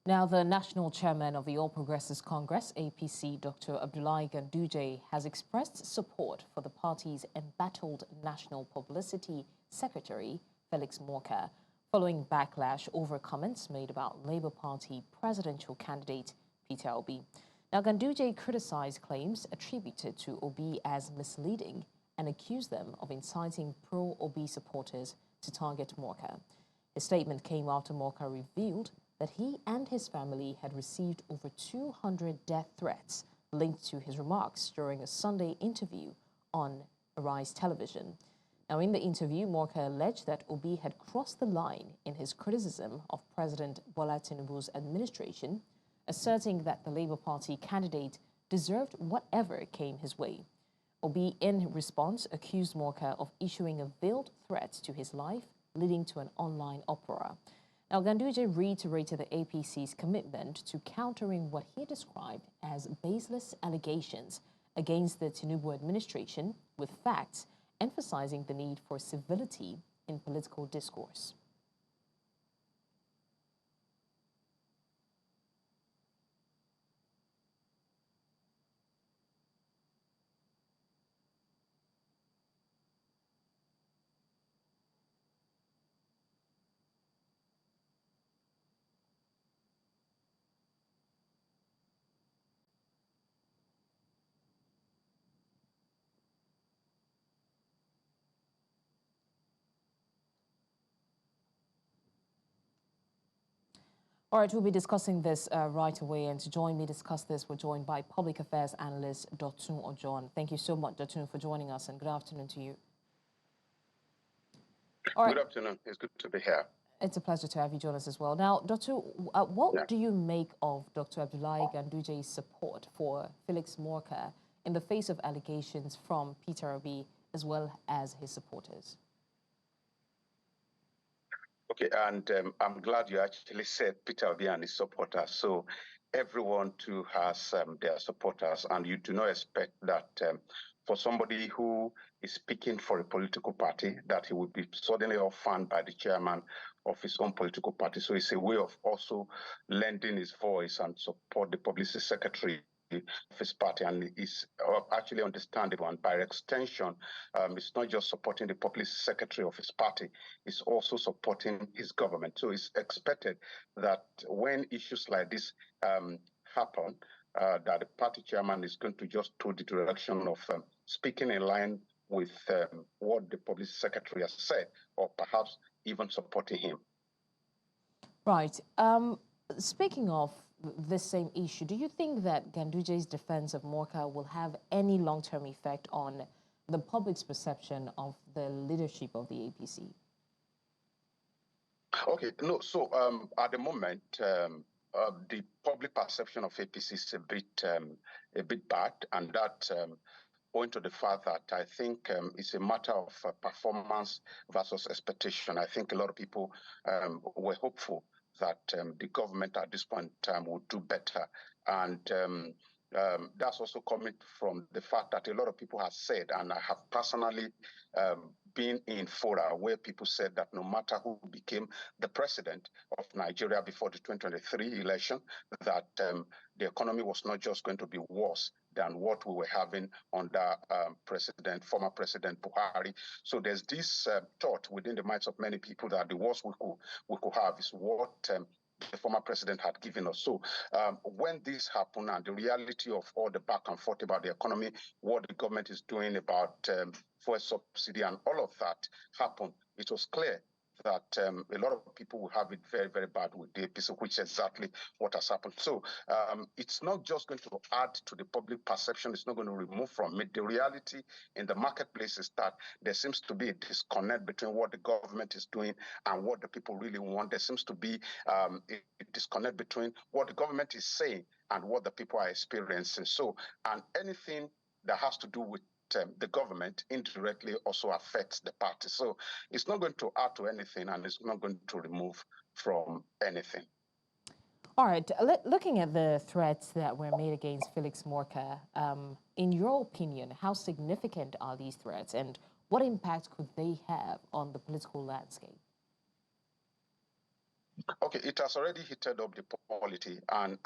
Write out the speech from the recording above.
Now, the national chairman of the All Progressives Congress, APC, Dr. Abdullahi Ganduje, has expressed support for the party's embattled national publicity secretary, Felix Morka, following backlash over comments made about Labour Party presidential candidate Peter Obi. Now, Ganduje criticized claims attributed to Obi as misleading and accused them of inciting pro-Obi supporters to target Morka. His statement came after Morka revealed that he and his family had received over 200 death threats linked to his remarks during a Sunday interview on Arise television. Now, in the interview, Morka alleged that Obi had crossed the line in his criticism of President Bola Tinubu's administration, asserting that the Labour Party candidate deserved whatever came his way. Obi, in response, accused Morka of issuing a veiled threat to his life, leading to an online uproar. Now, Ganduje reiterated the APC's commitment to countering what he described as baseless allegations against the Tinubu administration with facts, emphasizing the need for civility in political discourse. All right, we'll be discussing this right away. And to join me discuss this, we're joined by public affairs analyst Dotun Ojon. Thank you so much, Dotun, for joining us, and good afternoon to you. All right. Good afternoon. It's good to be here. It's a pleasure to have you join us as well. Now, Dotun, what do you make of Dr. Abdullahi Ganduje's support for Felix Morka in the face of allegations from Peter Obi as well as his supporters? Okay, and I'm glad you actually said Peter Obi and his supporters. So everyone too has their supporters, and you do not expect that for somebody who is speaking for a political party that he would be suddenly offended by the chairman of his own political party. So it's a way of also lending his voice and support the publicity secretary of his party, and is actually understandable. And by extension, it's not just supporting the publicity secretary of his party, it's also supporting his government. So it's expected that when issues like this happen, that the party chairman is going to just go the direction of speaking in line with what the publicity secretary has said, or perhaps even supporting him. Right. Speaking of this same issue, do you think that Ganduje's defense of Morka will have any long-term effect on the public's perception of the leadership of the APC? Okay, no, so at the moment, the public perception of APC is a bit bad, and that owing to the fact that I think it's a matter of performance versus expectation. I think a lot of people were hopeful that the government at this point in time would do better. And that's also coming from the fact that a lot of people have said, and I have personally been in fora where people said that no matter who became the president of Nigeria before the 2023 election, that the economy was not just going to be worse than what we were having under former President Buhari. So there's this thought within the minds of many people that the worst we could have is what the former president had given us. So when this happened, and the reality of all the back and forth about the economy, what the government is doing about fuel subsidy and all of that happened, it was clear that a lot of people will have it very, very bad with the APC, which is exactly what has happened. So it's not just going to add to the public perception, it's not going to remove from it. The reality in the marketplace is that there seems to be a disconnect between what the government is doing and what the people really want. There seems to be a disconnect between what the government is saying and what the people are experiencing. So, and anything that has to do with the government indirectly also affects the party. So it's not going to add to anything, and it's not going to remove from anything. All right. Looking at the threats that were made against Felix Morka, in your opinion, how significant are these threats, and what impact could they have on the political landscape? Okay, it has already heated up the polity, and